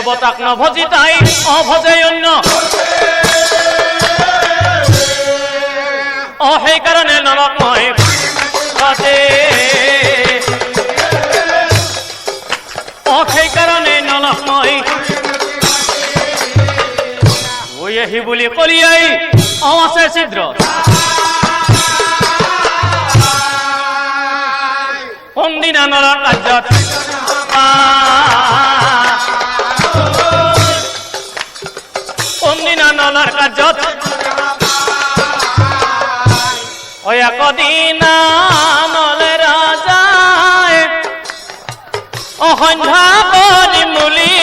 দেৱতাক নভজি তাই অভজে অন্য সেইকাৰণে নৰক মই পাতে সেইকাৰণে নৰক মই আহি বুলি কলিয়াই আছে ছিদ্ৰ কোনদিনা নৰৰ কাৰ্যত কোনদিনা নলৰ কাৰ্যত একদিনা নলে ৰাজাই সন্ধ্যা কৰি মুলি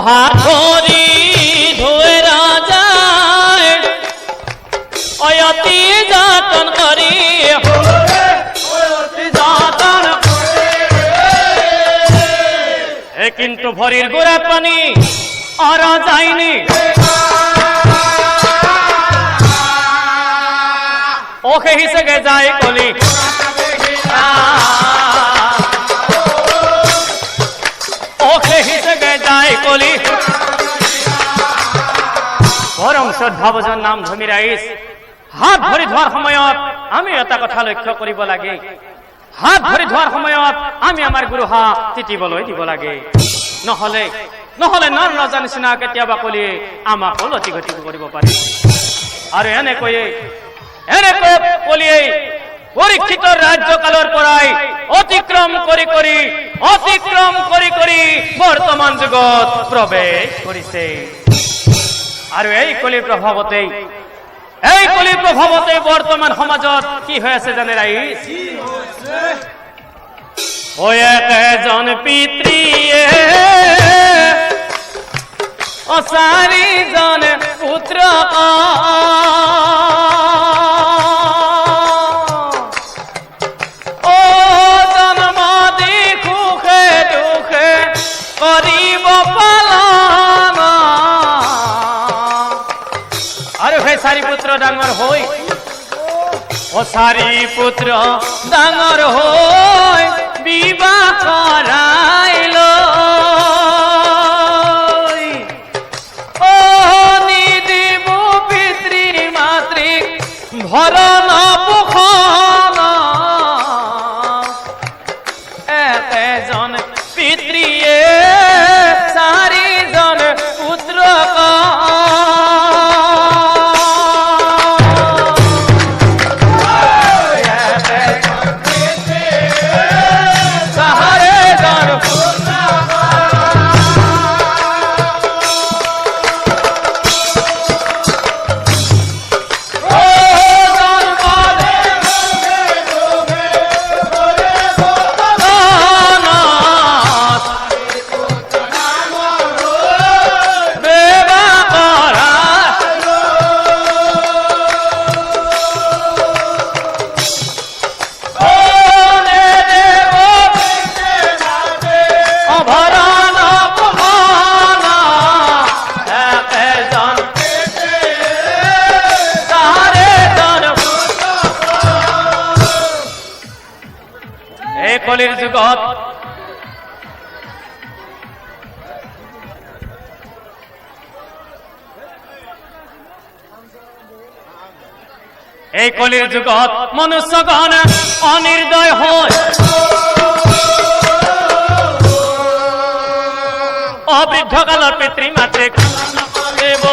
হাত ধৰি ধুৱে ৰাজাই অতি যতন কৰি কিন্তু ভৰিৰ গোড়াত পানী অৰ যায়নি সেই হিচাপে যায় কলি কলি পৰম শ্ৰদ্ধাভজন নাম ধমি ৰাইজ হাত ভৰি ধোৱাৰ সময়ত আমি এটা কথা লক্ষ্য কৰিব লাগে হাত ভৰি ধোৱাৰ সময়ত আমি আমাৰ গুৰুহা তিতিবলৈ দিব লাগে নহলে নৰ ৰজা নিচিনা কেতিয়াবা কলি আমাক লতি গতি কৰিব পাৰি আৰু এনেকৈ কলিয়ে পৰীক্ষিতৰ ৰাজ্যকালৰ পৰাই অতিক্ৰম কৰি বৰ্তমান যুগত প্ৰৱেশ কৰিছে আৰু এই কলিৰ প্ৰভাৱতে বৰ্তমান সমাজত কি হৈ আছে জানে ৰাইজ এজন পিতৃয়ে চাৰিজন পুত্ৰ চাৰি পুত্ৰ ডাঙৰ হৈ চাৰি পুত্ৰ ডাঙৰ হৈ বিবাহ কৰাইল নিদিব পিতৃ মাতৃক ভৰণ পোষণ এজন পিতৃয়ে চাৰিজন পুত্ৰ কলিৰ যুগত এই কলিৰ যুগত মনুষ্যগণ অনিৰ্দয় হয় অবৃদ্ধকালৰ পিতৃ মাতৃক দেব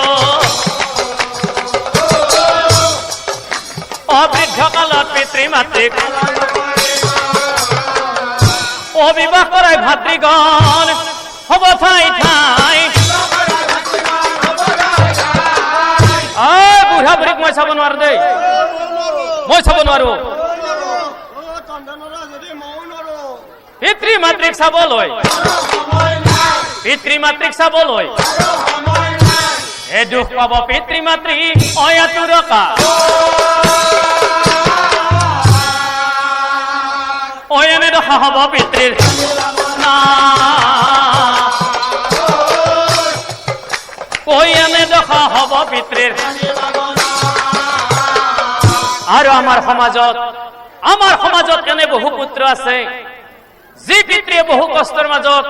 অবৃদ্ধকালৰ পিতৃ মাতৃক অবিবাহ কৰাই ভাতৃগণ হব ঠাই বুঢ়া বুঢ়ীক মই চাব নোৱাৰো দেই মই চাব নোৱাৰো পিতৃ মাতৃক চাবলৈ এই দুখ পাব পিতৃ মাতৃ অয়াতুৰকা এনে দশা হব পিতৃৰ এনে দশা হব পিতৃৰ আৰু আমাৰ সমাজত আমাৰ সমাজত এনে বহু পুত্ৰ আছে যি পিতৃয়ে বহু কষ্টৰ মাজত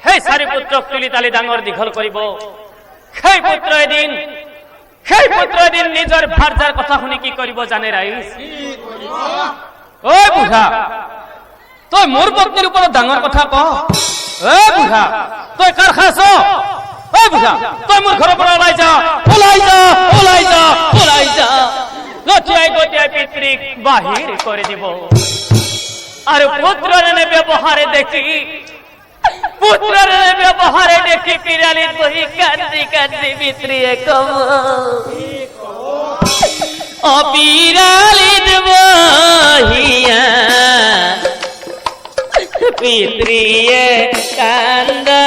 সেই 4 পুত্ৰক তুলি তালি ডাঙৰ দীঘল কৰিব। সেই পুত্ৰ এদিন নিজৰ ভাৰ্যাৰ কথা শুনি কি কৰিব জানে ৰাইজ? ঐ বুঢ়া, তই মোৰ পত্নীৰ ওপৰত ডাঙৰ কথা ক। ঐ বুঢ়া, তই কাৰ খাইছ? ঐ বুঢ়া, তই মোৰ ঘৰৰ পৰা ওলাই যা, ওলাই যা, ওলাই যা, ওলাই যা। গতিয়াই গতিয়াই পিতৃক বাহিৰ কৰি দিব। আৰু পুত্ৰৰ এনে ব্যৱহাৰে দেখি পিৰালিত বহি কান্দি কান্দি পিতৃয়ে কব, অ পিৰালিত বহিয়া পিতৃয়ে কান্দা,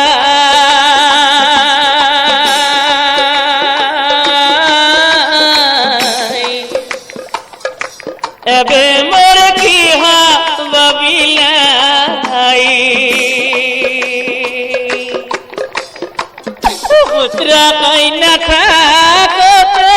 এবে মোর কি ভাবিলাই, পুত্র কইনা থাকতে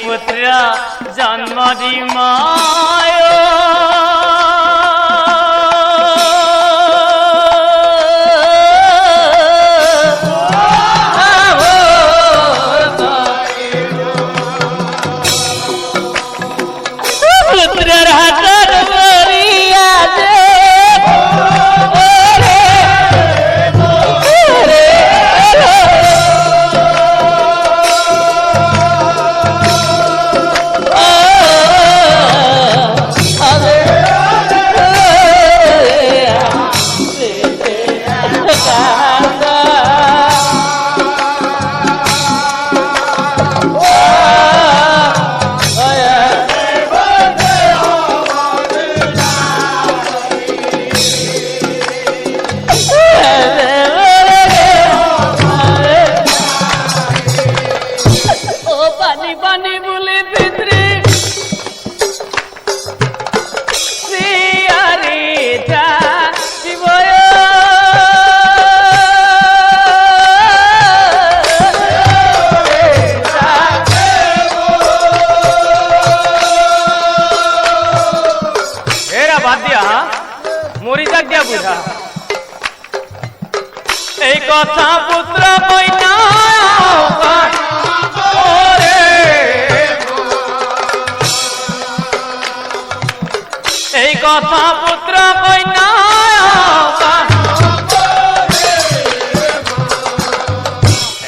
পুত্র জন্ম দি মায় পুত্রের হাতের মরিয়া বুঝা এই কথা পুত্র কইনা এই কথা পুত্র কইনা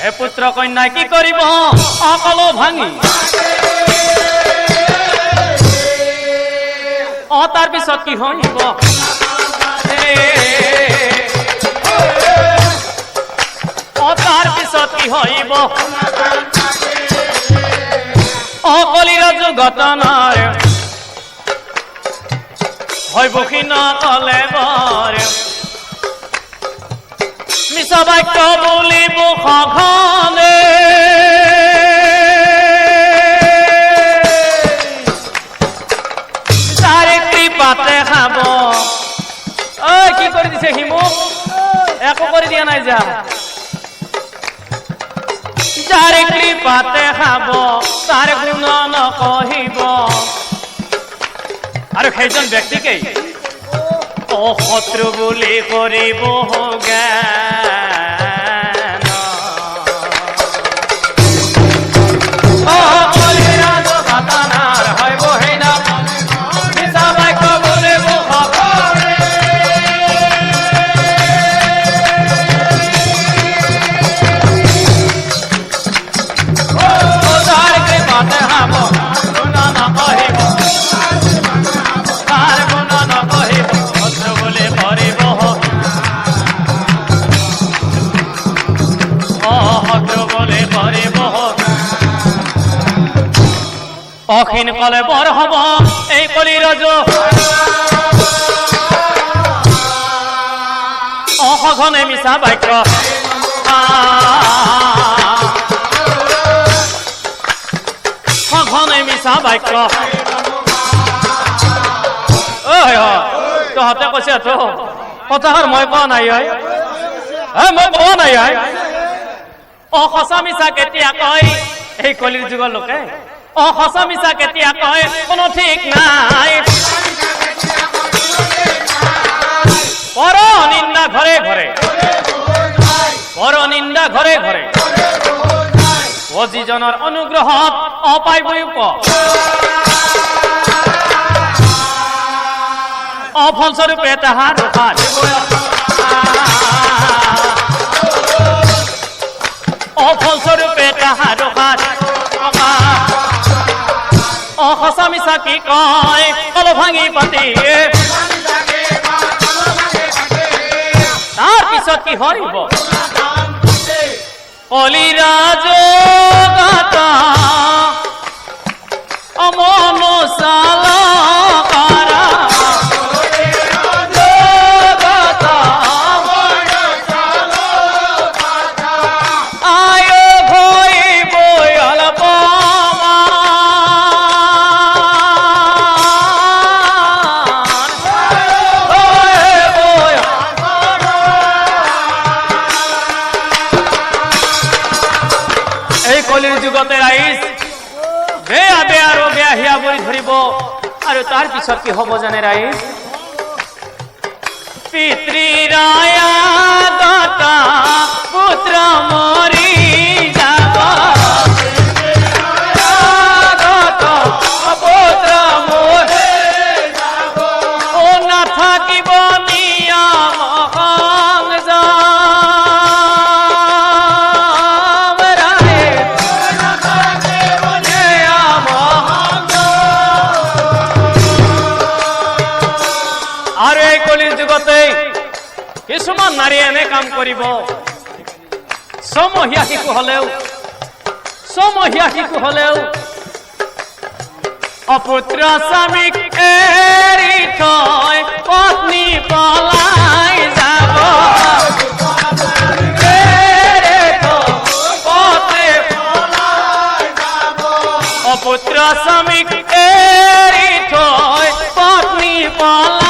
এ পুত্র কন্যা কি করিব অকল ভাঙি তার পিছত কি হইব তার পিছত কি হইব অকলিৰ যুগ ঘটনাৰ হয় বসি নকলে বৰ মিছা বাক্য বুলিব সঘনে যাৰে কৃপাতে খাব ঐ কি কৰি দিছে সি মোক একো কৰি দিয়া নাই যা যাৰে কৃপাতে খাব তাৰ গুণ নকহিব আৰু সেইজন ব্যক্তিকেই অশত্ৰু বুলি কৰিব জ্ঞান কলিৰাজ ঘটনাৰ হয় বহি না মিছা বাক্য বুলিব সঘনে যাৰ কৃপাতে খাব গুণ নকহিব তাৰ গুণ নকহিব শত্ৰু বুলি কৰিব শত্ৰু বুলি কৰিব অখিন কলে বৰ হব এই কলিৰাজ অসঘনে মিছা বাক্য সঘনে মিছা বাক্য তহঁতে কৈছে তো কথাষাৰ মই কোৱা নাই মই কোৱা নাই সঁচা মিছা কেতিয়া কয় এই কলিৰ যুগৰ লোকে সঁচা মিছা কেতিয়া কয় কোনো ঠিক নাই পৰ নিন্দা ঘৰে ঘৰে পৰ নিন্দা ঘৰে ঘৰে যিজনৰ অনুগ্ৰহত অপাইবই অফলস্বৰূপে তাহাৰ অফলস্বৰূপে তাহাৰ সঁচা মিছা কি কয় কল ভাঙি পাতি তাৰ পিছত কি হৰিব কলিৰাজ গাতা অমনুচালা কাৰা যুগতে ৰাইজ বেয়া বেয়া আৰু বেয়া হিয়া বুলি ধৰিব আৰু তাৰ পিছত কি হ'ব জানে ৰাইজ পিতৃৰায়া গতা পুত্ৰ মৰি যাব পুত্ৰ মৰি যাব নাথাকিব নিয়ম কিছুমান নাৰী এনে কাম কৰিব ছমহীয়া শিশু হলেও অপুত্ৰ স্বামীক এৰি থৈ পত্নী পলাই যাব অপুত্ৰ স্বামীক এৰি থৈ পত্নী পলাই